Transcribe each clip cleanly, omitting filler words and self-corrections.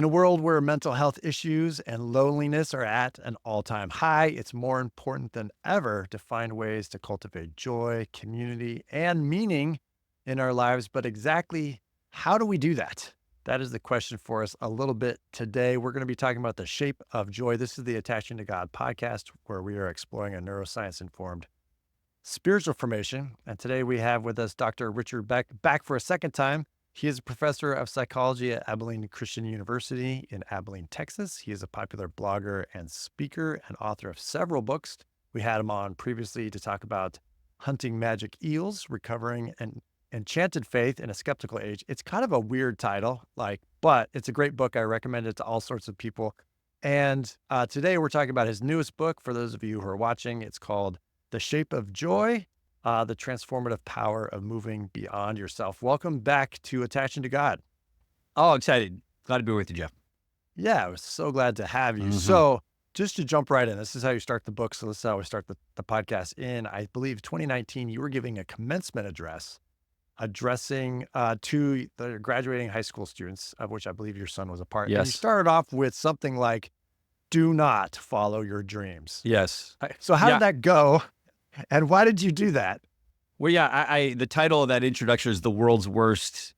In a world where mental health issues and loneliness are at an all-time high, it's more important than ever to find ways to cultivate joy, community, and meaning in our lives. But exactly how do we do that? That is the question for us a little bit today. We're going to be talking about the shape of joy. This is the Attaching to God podcast, where we are exploring a neuroscience-informed spiritual formation. And today we have with us Dr. Richard Beck, back for a second time. He is a professor of psychology at Abilene Christian University in Abilene, Texas. He is a popular blogger and speaker and author of several books. We had him on previously to talk about Hunting Magic Eels, Recovering an Enchanted Faith in a Skeptical Age. It's kind of a weird title, but it's a great book. I recommend it to all sorts of people. And today we're talking about his newest book. For those of you who are watching, it's called The Shape of Joy, the Transformative Power of Moving Beyond Yourself. Welcome back to Attaching to God. Oh, excited. Glad to be with you, Jeff. Yeah, I was so glad to have you. Mhm. So just to jump right in, this is how you start the book. So this is how we start the podcast. In, I believe, 2019, you were giving a commencement address addressing to the graduating high school students, of which I believe your son was a part. And you Yes. started off with something like, do not follow your dreams. Yes. So how Yeah. did that go? And why did you do that? Well, yeah, I the title of that introduction is The World's Worst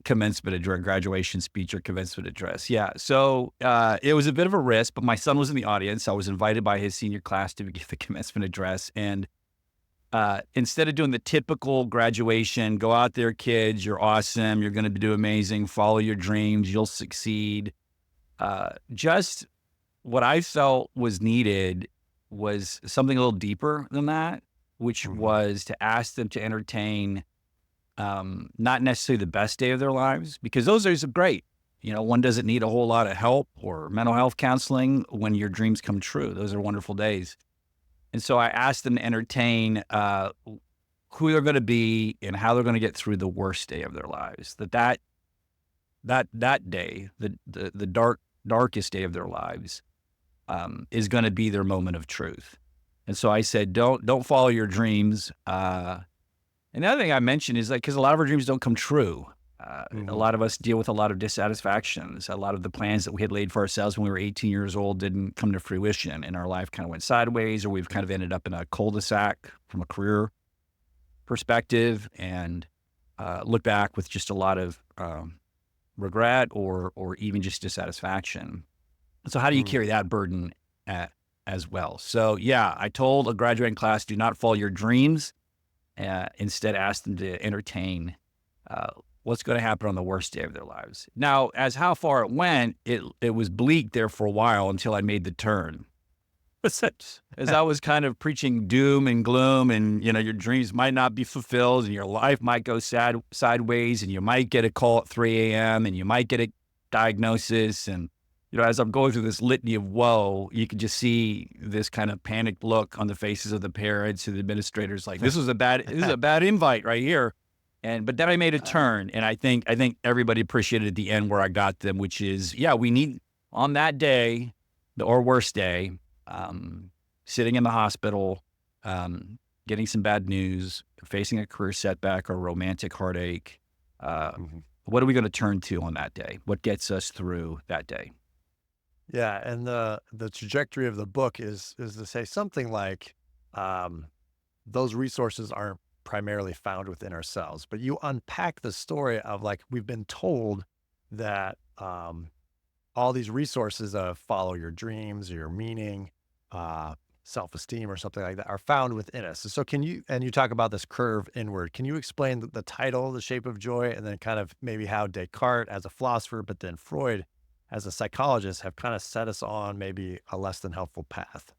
Commencement Address, Graduation Speech or Commencement Address. Yeah. So it was a bit of a risk, but my son was in the audience. I was invited by his senior class to give the commencement address. And instead of doing the typical graduation, go out there, kids, you're awesome, you're going to do amazing, follow your dreams, you'll succeed. Just what I felt was needed was something a little deeper than that, which was to ask them to entertain not necessarily the best day of their lives, because those days are great. You know, one doesn't need a whole lot of help or mental health counseling when your dreams come true. Those are wonderful days. And so I asked them to entertain who they're going to be and how they're going to get through the worst day of their lives. That day, the darkest day of their lives, is going to be their moment of truth. And so I said, don't follow your dreams. And the other thing I mentioned is because a lot of our dreams don't come true. A lot of us deal with a lot of dissatisfactions. A lot of the plans that we had laid for ourselves when we were 18 years old didn't come to fruition, and our life kind of went sideways, or we've kind of ended up in a cul-de-sac from a career perspective, and look back with just a lot of regret or even just dissatisfaction. So how do you carry that burden as well? So yeah, I told a graduating class, do not follow your dreams. Instead, ask them to entertain what's going to happen on the worst day of their lives. Now, as how far it went, it was bleak there for a while until I made the turn. As I was kind of preaching doom and gloom, and your dreams might not be fulfilled, and your life might go sideways, and you might get a call at 3 a.m. and you might get a diagnosis, and as I'm going through this litany of woe, you can just see this kind of panicked look on the faces of the parents and the administrators, like this is a bad invite right here. But then I made a turn, and I think everybody appreciated at the end where I got them, which is, we need on that day, or worst day, sitting in the hospital, getting some bad news, facing a career setback or romantic heartache. What are we going to turn to on that day? What gets us through that day? Yeah, and the trajectory of the book is to say something like, those resources aren't primarily found within ourselves, but you unpack the story of we've been told that all these resources of follow your dreams, your meaning, self-esteem or something like that are found within us. So you talk about this curve inward. Can you explain the title, The Shape of Joy, and then kind of maybe how Descartes as a philosopher, but then Freud as a psychologist have kind of set us on maybe a less than helpful path?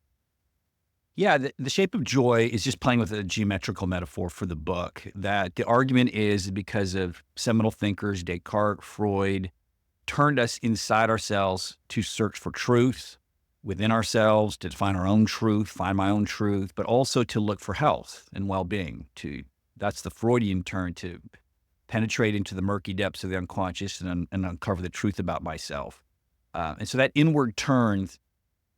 Yeah, the shape of joy is just playing with a geometrical metaphor for the book. That the argument is because of seminal thinkers, Descartes, Freud, turned us inside ourselves to search for truth within ourselves, to find our own truth, find my own truth, but also to look for health and well-being. That's the Freudian turn, to penetrate into the murky depths of the unconscious and uncover the truth about myself. And so that inward turn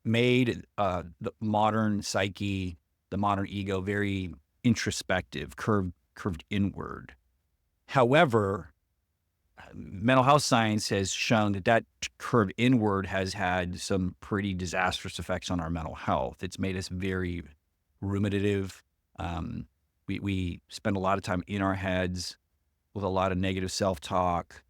made the modern psyche, the modern ego, very introspective, curved inward. However, mental health science has shown that curve inward has had some pretty disastrous effects on our mental health. It's made us very ruminative. Um, we spend a lot of time in our heads with a lot of negative self-talk.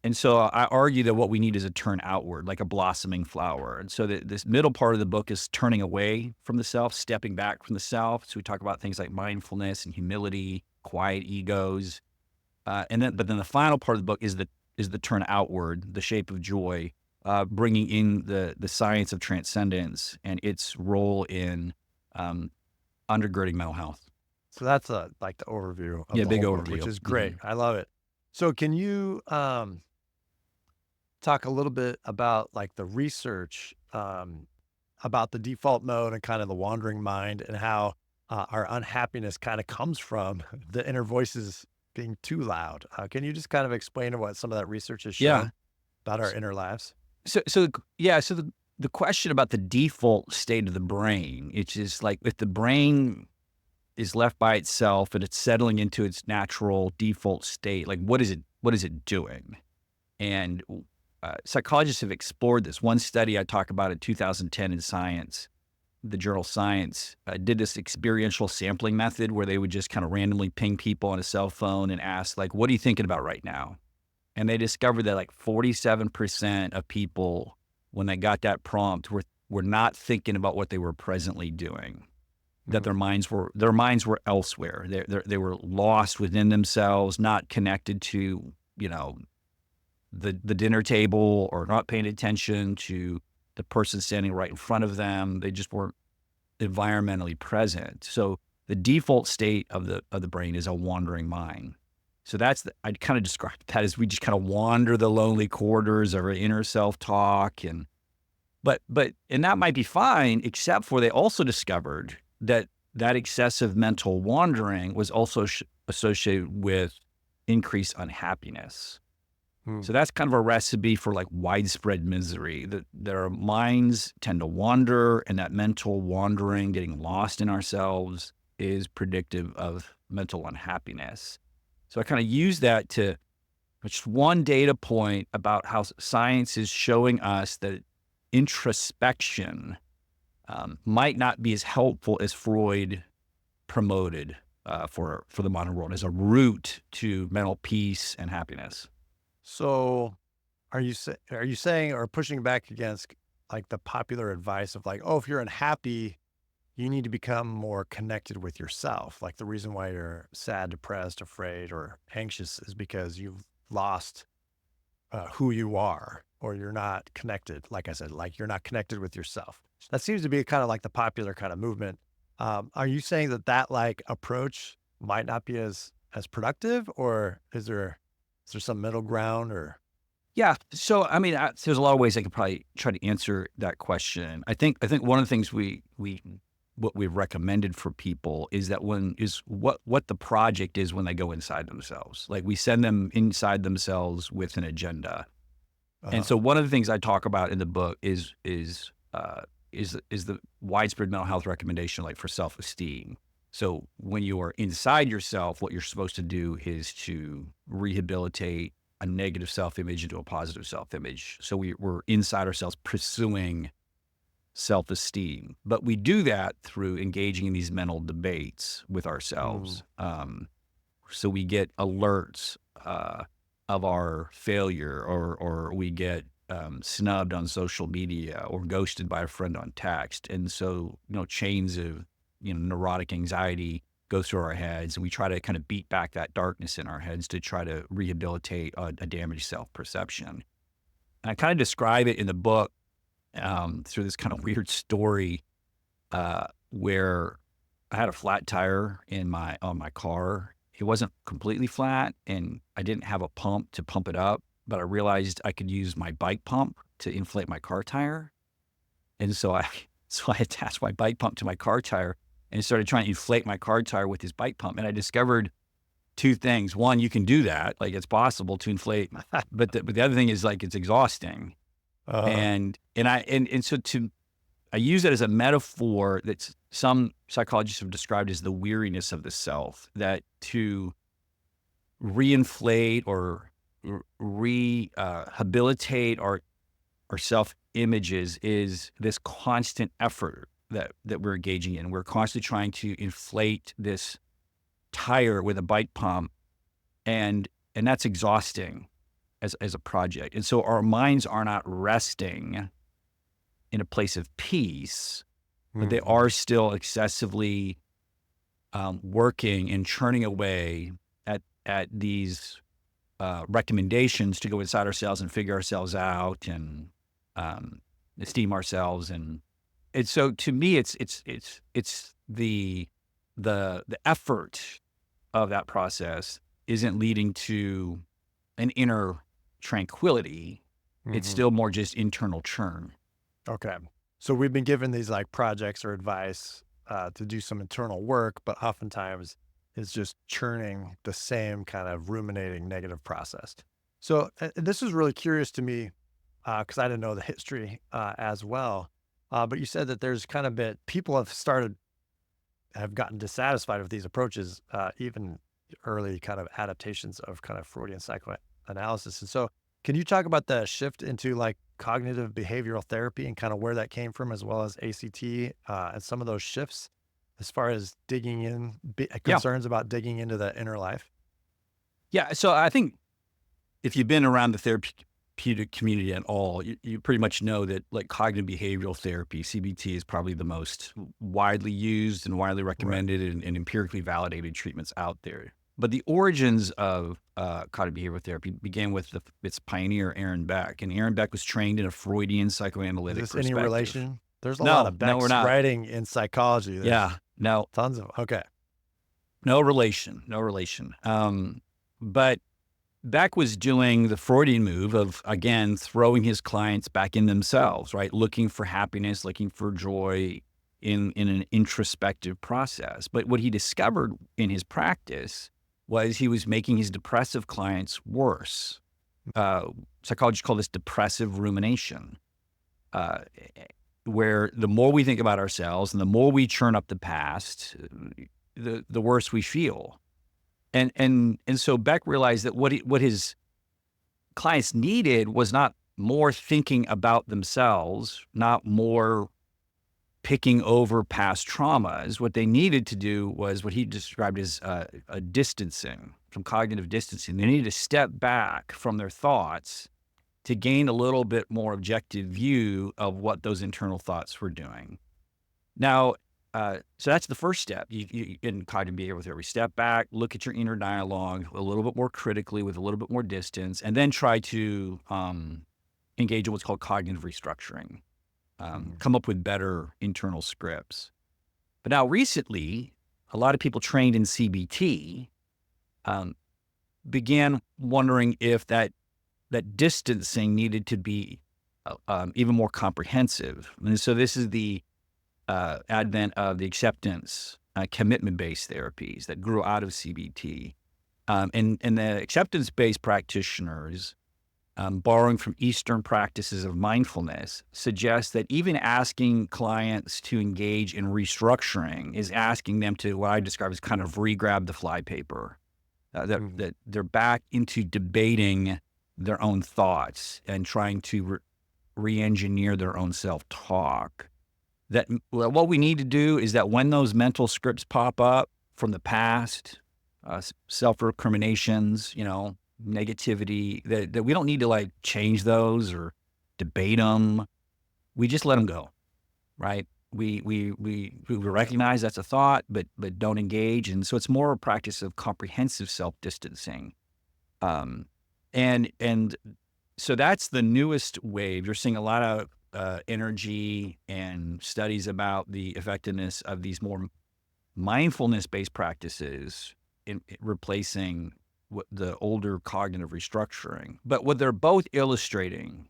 And so I argue that what we need is a turn outward, like a blossoming flower. And so this middle part of the book is turning away from the self, stepping back from the self. So we talk about things like mindfulness and humility, quiet egos. But then the final part of the book is the turn outward, the shape of joy, bringing in the science of transcendence and its role in undergirding mental health. So that's like the overview of Yeah, the big whole book, which overview. is great. I love it. So can you talk a little bit about like the research about the default mode and kind of the wandering mind and how our unhappiness kind of comes from the inner voices being too loud? Can you just kind of explain what some of that research has Yeah. shown about our inner lives? So the question about the default state of the brain, it's just like if the brain is left by itself and it's settling into its natural default state, like what is it doing? And psychologists have explored this. One study I talk about in 2010 in Science, the journal Science, did this experiential sampling method where they would just kind of randomly ping people on a cell phone and ask, like, what are you thinking about right now? And they discovered that like 47% of people, when they got that prompt, were not thinking about what they were presently doing. That their minds were elsewhere. They were lost within themselves, not connected to, the dinner table, or not paying attention to the person standing right in front of them. They just weren't environmentally present. So the default state of the brain is a wandering mind. So I'd kind of describe that as we just kind of wander the lonely corridors of our inner self-talk. But that might be fine, except for they also discovered that excessive mental wandering was also associated with increased unhappiness. Hmm. So that's kind of a recipe for like widespread misery, that our minds tend to wander, and that mental wandering, getting lost in ourselves, is predictive of mental unhappiness. So I kind of use that to just one data point about how science is showing us that introspection might not be as helpful as Freud promoted for the modern world as a route to mental peace and happiness. So are you saying or pushing back against like the popular advice of like, oh, if you're unhappy, you need to become more connected with yourself? Like the reason why you're sad, depressed, afraid, or anxious is because you've lost who you are, or you're not connected. Like I said, like you're not connected with yourself. That seems to be kind of like the popular kind of movement. Are you saying that like approach might not be as productive, or is there some middle ground, or? Yeah. So, I mean, there's a lot of ways I could probably try to answer that question. I think one of the things what we've recommended for people is that what the project is when they go inside themselves. Like we send them inside themselves with an agenda. And Uh-huh. so one of the things I talk about in the book is the widespread mental health recommendation, like for self-esteem. So when you are inside yourself, what you're supposed to do is to rehabilitate a negative self-image into a positive self-image. So we're inside ourselves pursuing self-esteem, but we do that through engaging in these mental debates with Mm. ourselves. So we get alerts of our failure, or we get snubbed on social media, or ghosted by a friend on text. And so, chains of, neurotic anxiety go through our heads, and we try to kind of beat back that darkness in our heads to try to rehabilitate a damaged self-perception. And I kind of describe it in the book through this kind of weird story where I had a flat tire on my car. It wasn't completely flat, and I didn't have a pump to pump it up, but I realized I could use my bike pump to inflate my car tire. And so I attached my bike pump to my car tire and started trying to inflate my car tire with this bike pump. And I discovered two things. One, you can do that. Like it's possible to inflate, but the other thing is like it's exhausting. Uh-huh. And I use it as a metaphor that some psychologists have described as the weariness of the self, that to reinflate or rehabilitate our self images is this constant effort that we're engaging in. We're constantly trying to inflate this tire with a bike pump, and that's exhausting as a project. And so our minds are not resting in a place of peace, but they Mhm. are still excessively working and churning away at these recommendations to go inside ourselves and figure ourselves out and um, esteem ourselves. And so to me, it's the effort of that process isn't leading to an inner tranquility. It's Mhm. still more just internal churn. Okay. So we've been given these like projects or advice to do some internal work, but oftentimes it's just churning the same kind of ruminating negative process. So and this is really curious to me because I didn't know the history as well. But you said that there's kind of been people have gotten dissatisfied with these approaches, even early kind of adaptations of kind of Freudian psychoanalysis. And so, can you talk about the shift into like cognitive behavioral therapy and kind of where that came from, as well as ACT and some of those shifts as far as digging in, Yeah. concerns about digging into the inner life? Yeah. So I think if you've been around the therapeutic community at all, you pretty much know that like cognitive behavioral therapy, CBT, is probably the most widely used and widely Right. recommended and empirically validated treatments out there. But the origins of cognitive behavioral therapy began with its pioneer, Aaron Beck. And Aaron Beck was trained in a Freudian Is psychoanalytic this any perspective. relation? There's a lot No, of no, we're Beck's not. writing in psychology. There's Yeah, no, tons of, okay. no relation, no relation. But Beck was doing the Freudian move of, again, throwing his clients back in themselves, right? Looking for happiness, looking for joy in an introspective process. But what he discovered in his practice was he was making his depressive clients worse. Uh, Psychologists call this depressive rumination, uh, where the more we think about ourselves and the more we churn up the past, the worse we feel. And so Beck realized that what his clients needed was not more thinking about themselves, not more picking over past traumas. What they needed to do was what he described as a distancing, some cognitive distancing. They needed to step back from their thoughts to gain a little bit more objective view of what those internal thoughts were doing. Now, so that's the first step. You in cognitive behavioral therapy, step back, look at your inner dialogue a little bit more critically with a little bit more distance, and then try to engage in what's called cognitive restructuring, Mhm. come up with better internal scripts. But now recently, a lot of people trained in CBT um, began wondering if that distancing needed to be even more comprehensive. And so this is the advent of the acceptance, commitment-based therapies that grew out of CBT. And the acceptance-based practitioners, borrowing from Eastern practices of mindfulness, suggest that even asking clients to engage in restructuring is asking them to what I describe as kind of re-grab the flypaper, Mhm. that they're back into debating their own thoughts and trying to re-engineer their own self-talk. That well, what we need to do is that when those mental scripts pop up from the past, self-recriminations, negativity, that we don't need to like change those or debate them. We just let them go, right? We recognize that's a thought, but don't engage, and so it's more a practice of comprehensive self-distancing. Um, and so that's the newest wave. You're seeing a lot of energy and studies about the effectiveness of these more mindfulness-based practices in replacing what the older cognitive restructuring. But what they're both illustrating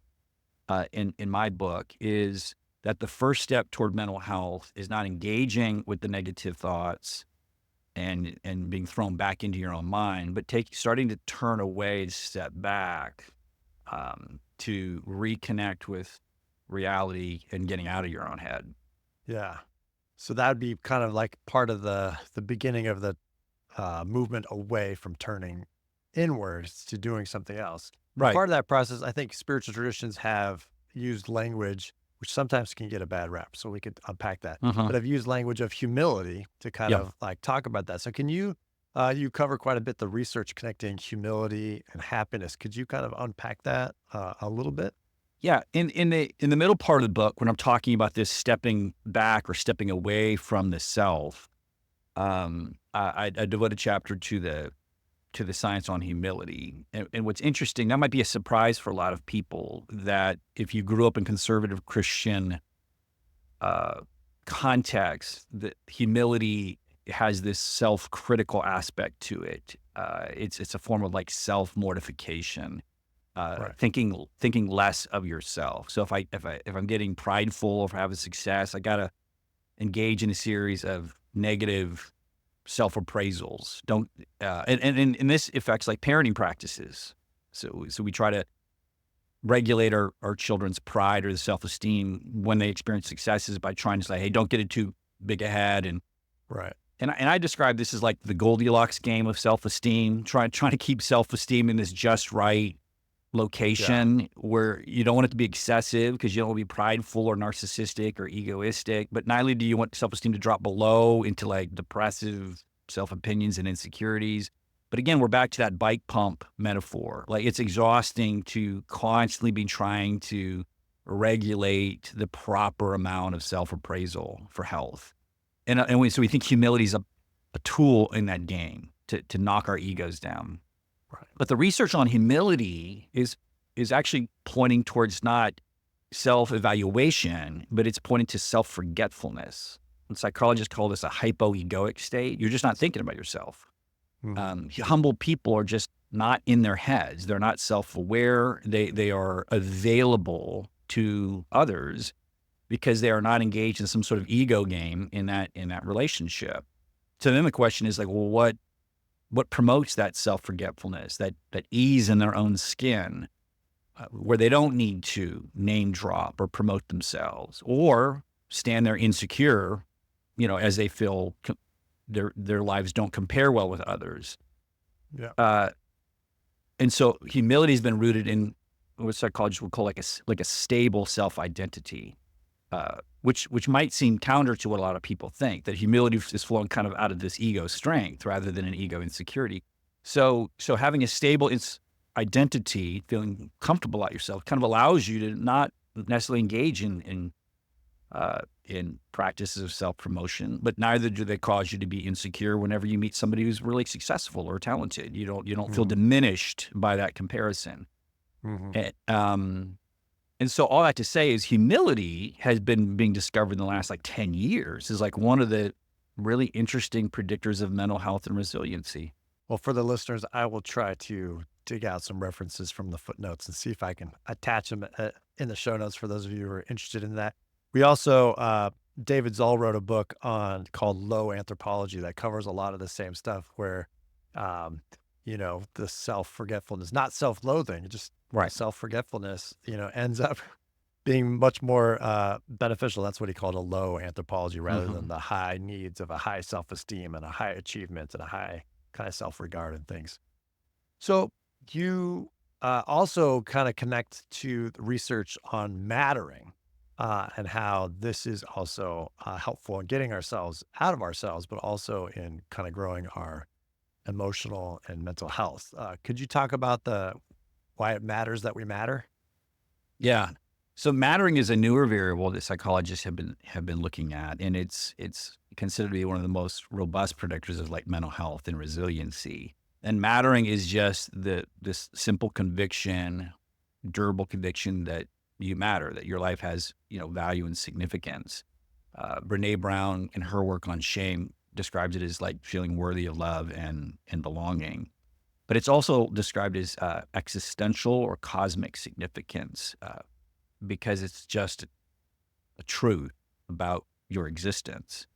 in my book is that the first step toward mental health is not engaging with the negative thoughts and being thrown back into your own mind, but starting to turn away, step back, to reconnect with reality and getting out of your own head. Yeah. So that'd be kind of like part of the beginning of the movement away from turning inwards to doing something else. And Right. part of that process, I think spiritual traditions have used language, which sometimes can get a bad rap. So we could unpack that, Uh-huh. but I've used language of humility to kind Yeah. of like talk about that. So can you cover quite a bit the research connecting humility and happiness. Could you kind of unpack that a little bit? Yeah. In the middle part of the book, when I'm talking about this stepping back or stepping away from the self, I devote a chapter to the science on humility. And what's interesting, that might be a surprise for a lot of people, that if you grew up in conservative Christian uh, context, that humility has this self-critical aspect to it. It's a form of like self-mortification, Right. thinking less of yourself. So if I'm getting prideful or if I have a success, I gotta engage in a series of negative self-appraisals. Don't and this affects like parenting practices. So we try to regulate our children's pride or the self-esteem when they experience successes by trying to say, hey, don't get it too big ahead. Right. And I describe this as like the Goldilocks game of self-esteem, trying to keep self-esteem in this just right Yeah. location where you don't want it to be excessive because you don't want to be prideful or narcissistic or egoistic, but neither do you want self-esteem to drop below into like depressive self-opinions and insecurities. But again, we're back to that bike pump metaphor. Like it's exhausting to constantly be trying to regulate the proper amount of self-appraisal for health. So we think humility is a tool in that game to knock our egos down. Right. But the research on humility is actually pointing towards not self-evaluation, but it's pointing to self-forgetfulness. And psychologists call this a hypoegoic state. You're just not thinking about yourself. Hmm. Humble people are just not in their heads. They're not self-aware. They are available to others because they are not engaged in some sort of ego game in that relationship. So then the question is like, well, what promotes that self-forgetfulness, that ease in their own skin, where they don't need to name drop or promote themselves or stand there insecure, as they feel their lives don't compare well with others. Yeah. Uh, and so humility has been rooted in what psychologists would call like a stable self-identity, which might seem counter to what a lot of people think, that humility is flowing kind of out of this ego strength rather than an ego insecurity. So having a stable identity, feeling comfortable about yourself, kind of allows you to not necessarily engage in practices of self promotion, but neither do they cause you to be insecure whenever you meet somebody who's really successful or talented. You don't feel Hmm. diminished by that comparison. Hmm. And so all that to say is humility has been being discovered in the last like 10 years is like one of the really interesting predictors of mental health and resiliency. Well, for the listeners, I will try to dig out some references from the footnotes and see if I can attach them in the show notes for those of you who are interested in that. We also, David Zoll wrote a book on called Low Anthropology that covers a lot of the same stuff where, um, the self forgetfulness, not self loathing, just the Right. self forgetfulness, ends up being much more beneficial. That's what he called a low anthropology rather than Hmm. the high needs of a high self esteem and a high achievement and a high kind of self regard and things. So you also kind of connect to the research on mattering and how this is also helpful in getting ourselves out of ourselves, but also in kind of growing our emotional and mental health. Could you talk about the why it matters that we matter? Yeah. So mattering is a newer variable that psychologists have been looking at, and it's considered to be one of the most robust predictors of like mental health and resiliency. And mattering is just this simple conviction, durable conviction that you matter, that your life has value and significance. Brene Brown, in her work on shame, describes it as like feeling worthy of love and belonging. But it's also described as existential or cosmic significance, because it's just a truth about your existence.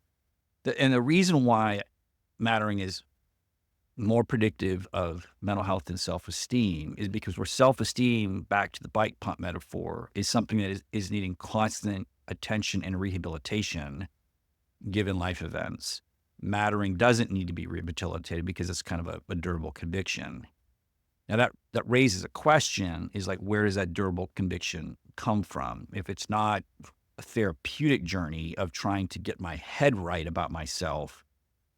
And the reason why mattering is more predictive of mental health and self-esteem is because where self-esteem, back to the bike pump metaphor, is something that is needing constant attention and rehabilitation given life events. Mattering doesn't need to be rehabilitated because it's kind of a durable conviction. Now that raises a question, is like, where does that durable conviction come from? If it's not a therapeutic journey of trying to get my head right about myself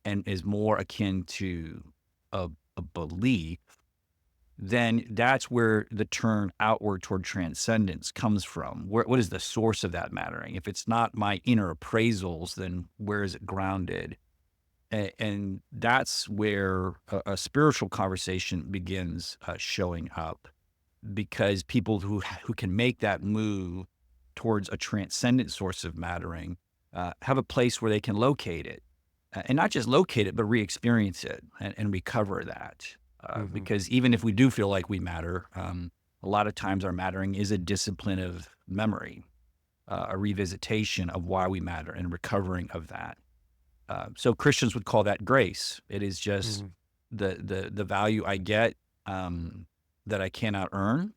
and is more akin to a belief, then that's where the turn outward toward transcendence comes from. What is the source of that mattering? If it's not my inner appraisals, then where is it grounded? And that's where a spiritual conversation begins showing up, because people who can make that move towards a transcendent source of mattering have a place where they can locate it, and not just locate it, but re-experience it and recover that. Mhm. Because even if we do feel like we matter, a lot of times our mattering is a discipline of memory, a revisitation of why we matter and recovering of that. So Christians would call that grace. It is just Mhm. the value I get that I cannot earn,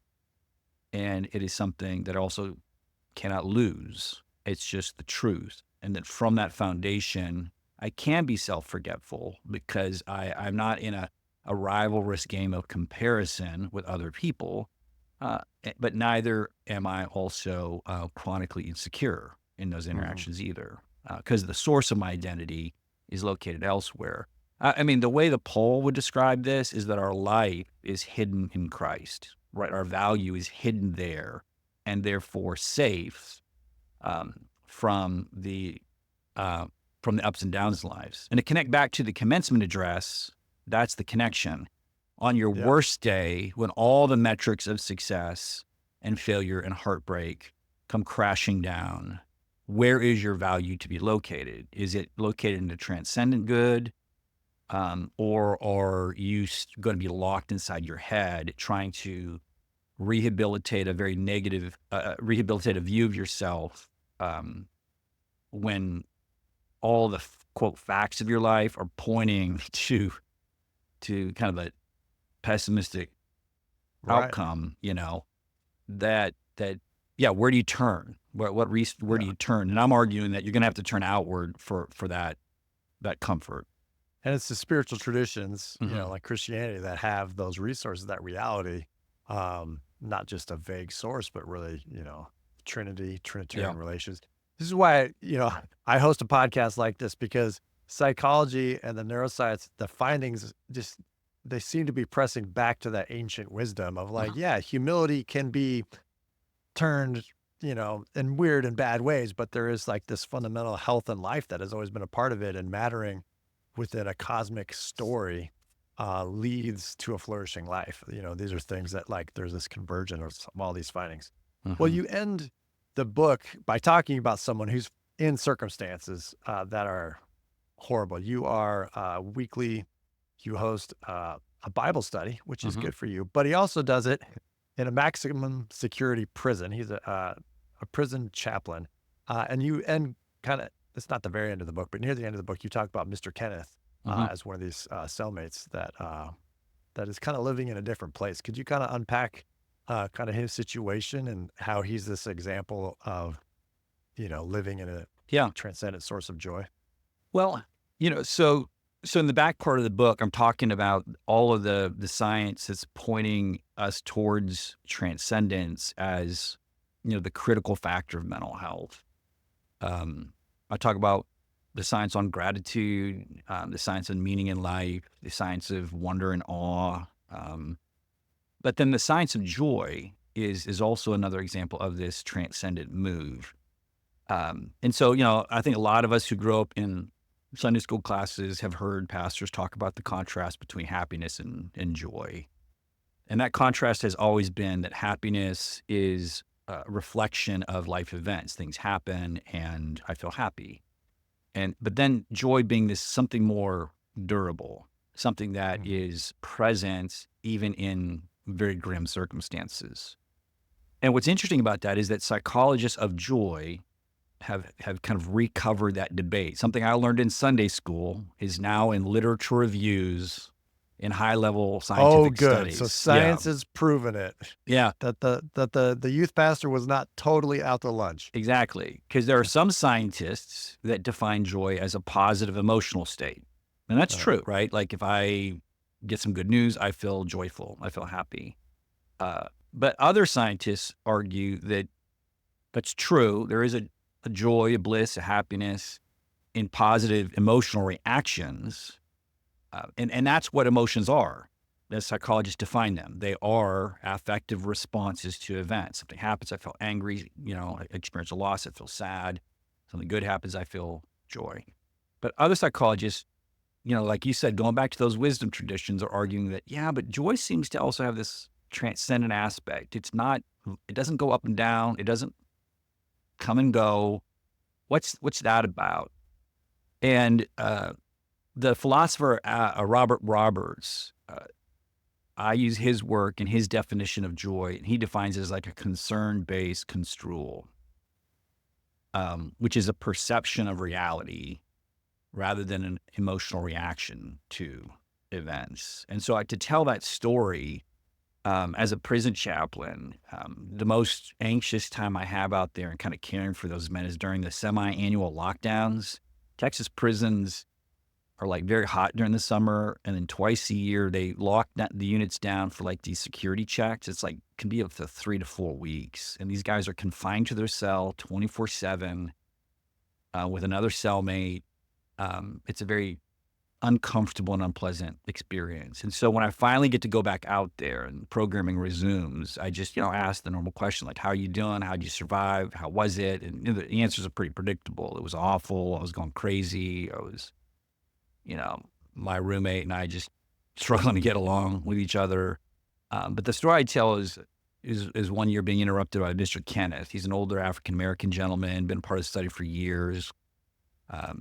and it is something that I also cannot lose. It's just the truth, and that from that foundation, I can be self-forgetful because I'm not in a rivalrous game of comparison with other people, but neither am I also chronically insecure in those Mhm. interactions either, because the source of my identity is located elsewhere. I mean, the way the poll would describe this is that our life is hidden in Christ, right? Our value is hidden there and therefore safe from uh, the ups and downs of lives. And to connect back to the commencement address, that's the connection. On your Yeah. worst day, when all the metrics of success and failure and heartbreak come crashing down, where is your value to be located? Is it located in the transcendent good? Or are you going to be locked inside your head trying to rehabilitate a very negative, rehabilitate a view of yourself um, when all the quote facts of your life are pointing to kind of a pessimistic Right. outcome, that yeah, where do you turn? Where do Yeah. you turn? And I'm arguing that you're going to have to turn outward for that comfort. And it's the spiritual traditions, Hmm. like Christianity that have those resources, that reality, not just a vague source, but really, Trinity, Yeah. Trinitarian relations. This is why, I host a podcast like this because psychology and the neuroscience, the findings just, they seem to be pressing back to that ancient wisdom of like, Uh-huh. yeah, humility can be turned, in weird and bad ways, but there is like this fundamental health and life that has always been a part of it, and mattering within a cosmic story leads to a flourishing life. These are things that like there's this convergence of all these findings. Well, Hmm. you end the book by talking about someone who's in circumstances that are horrible. You are weekly, you host a Bible study, which is Hmm. good for you, but he also does it in a maximum security prison. He's a prison chaplain. And you end kind of, it's not the very end of the book, but near the end of the book, you talk about Mr. Kenneth Hmm. as one of these cellmates that is kind of living in a different place. Could you kind of unpack kind of his situation and how he's this example of, living in a Yeah. transcendent source of joy? Well, so in the back part of the book, I'm talking about all of the science that's pointing us towards transcendence as the critical factor of mental health. Um, I talk about the science on gratitude, the science on meaning in life, the science of wonder and awe. But then the science of joy is also another example of this transcendent move. And so, I think a lot of us who grew up in Sunday school classes have heard pastors talk about the contrast between happiness and joy. And that contrast has always been that happiness is a reflection of life events. Things happen and I feel happy. But then joy being this something more durable, something that Mhm. is present even in very grim circumstances. And what's interesting about that is that psychologists of joy have kind of recovered that debate. Something I learned in Sunday school is now in literature reviews in high level Oh, scientific good. So studies. Yeah. science has proven it Yeah, that the youth pastor was not totally out to lunch. exactly. Because there are some scientists that define joy as a positive emotional state. And that's Uh, true, right? Like if I get some good news, I feel joyful. I feel happy. But other scientists argue that that's true. There is a joy, a bliss, a happiness in positive emotional reactions. And that's what emotions are. As psychologists define them, they are affective responses to events. Something happens, I feel angry, I experience a loss, I feel sad. Something good happens, I feel joy. But other psychologists, like you said, going back to those wisdom traditions, are arguing that, yeah, but joy seems to also have this transcendent aspect. It doesn't go up and down. It doesn't come and go. What's that about? And the philosopher Robert Roberts, I use his work and his definition of joy, and he defines it as like a concern-based construal, which is a perception of reality rather than an emotional reaction to events. And so to tell that story as a prison chaplain, the most anxious time I have out there and kind of caring for those men is during the semi-annual lockdowns. Texas prisons are like very hot during the summer, and then twice a year they lock the units down for like these security checks. It's like can be up to 3 to 4 weeks, and these guys are confined to their cell 24/7 with another cellmate. It's a very uncomfortable and unpleasant experience. And so when I finally get to go back out there and programming resumes, I just ask the normal question like, "How are you doing? How'd you survive? How was it?" And the answers are pretty predictable. It was awful. I was going crazy. I was my roommate and I just struggling to get along with each other. But the story I tell is one year being interrupted by Mr. Kenneth. He's an older African-American gentleman, been part of the study for years.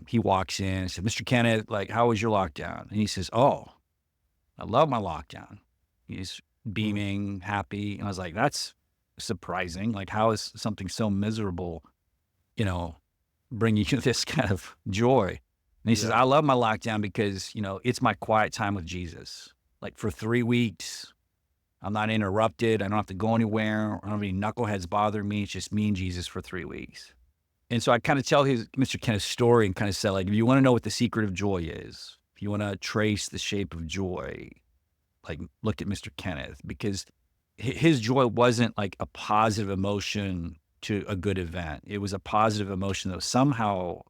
He walks in and said, "Mr. Kenneth, like, how was your lockdown?" And he says, "Oh, I love my lockdown." He's beaming, happy. And I was like, that's surprising. Like, how is something so miserable, bringing you this kind of joy? And he says, "I love my lockdown because, it's my quiet time with Jesus. Like for 3 weeks, I'm not interrupted. I don't have to go anywhere. I don't have any knuckleheads bothering me. It's just me and Jesus for 3 weeks." And so I kind of tell Mr. Kenneth's story and kind of say, like, if you want to know what the secret of joy is, if you want to trace the shape of joy, like look at Mr. Kenneth, because his joy wasn't like a positive emotion to a good event. It was a positive emotion that was somehow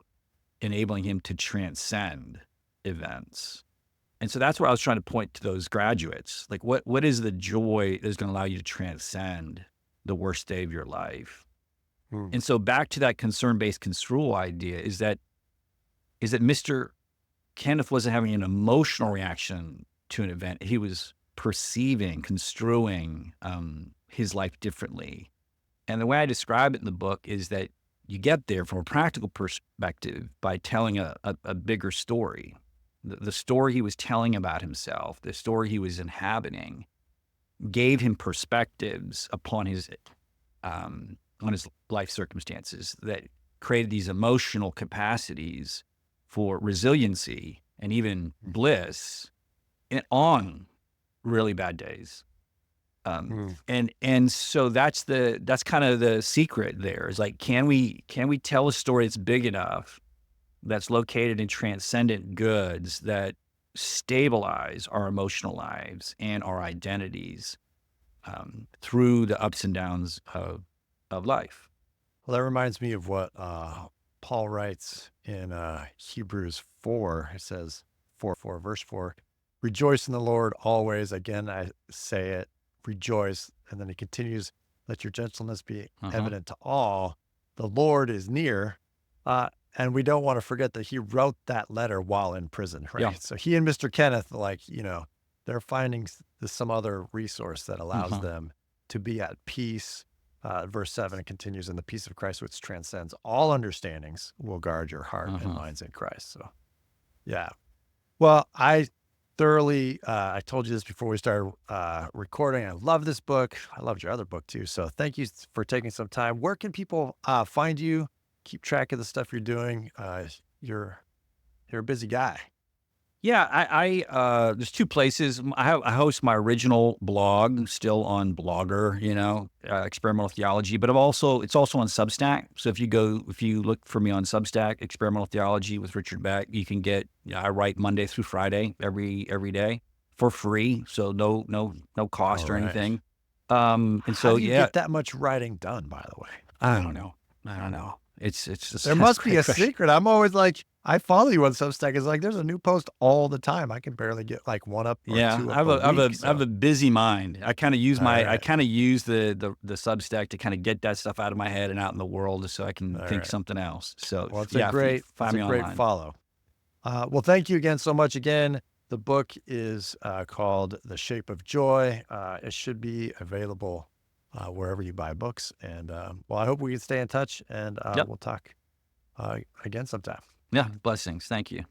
enabling him to transcend events. And so that's where I was trying to point to those graduates. Like, what is the joy that's going to allow you to transcend the worst day of your life? And so back to that concern-based construal idea is that Mr. Kenneth wasn't having an emotional reaction to an event. He was perceiving, construing his life differently. And the way I describe it in the book is that you get there from a practical perspective by telling a bigger story. The story he was telling about himself, the story he was inhabiting, gave him perspectives upon his life circumstances that created these emotional capacities for resiliency and even bliss on really bad days. And so that's kind of the secret there is like, can we tell a story that's big enough, that's located in transcendent goods that stabilize our emotional lives and our identities through the ups and downs of life. Well, that reminds me of what Paul writes in Hebrews 4. It says, 4, verse 4, "Rejoice in the Lord always." Again, I say it, rejoice. And then he continues, "Let your gentleness be evident to all. The Lord is near." And we don't want to forget that he wrote that letter while in prison, right? Yeah. So he and Mr. Kenneth, like, they're finding some other resource that allows them to be at peace. Verse 7 continues, "And the peace of Christ, which transcends all understandings, will guard your heart and minds in Christ." So, yeah. Well, I thoroughly, I told you this before we started recording. I love this book. I loved your other book too. So thank you for taking some time. Where can people find you? Keep track of the stuff you're doing. You're a busy guy. Yeah, I there's 2 places. I host my original blog still on Blogger, Experimental Theology, but it's also on Substack. So if you look for me on Substack, Experimental Theology with Richard Beck, you can get, I write Monday through Friday every day, for free, so no All cost or right. anything. And How so do you yeah, get that much writing done, by the way? I don't know. I don't know. It's just There that's a must be great a question. secret. I'm always like, I follow you on Substack. It's like there's a new post all the time. I can barely get like one up or Yeah, two up a week. I have So, a busy mind. all I right. kinda use the Substack to kinda get that stuff out of my head and out in the world so I can All think right. something else. So, Well, yeah, if you it's find a me great online. follow. Well, thank you again so much. Again, the book is called The Shape of Joy. It should be available wherever you buy books. And well, I hope we can stay in touch and Yep. we'll talk again sometime. Yeah, blessings. Thank you.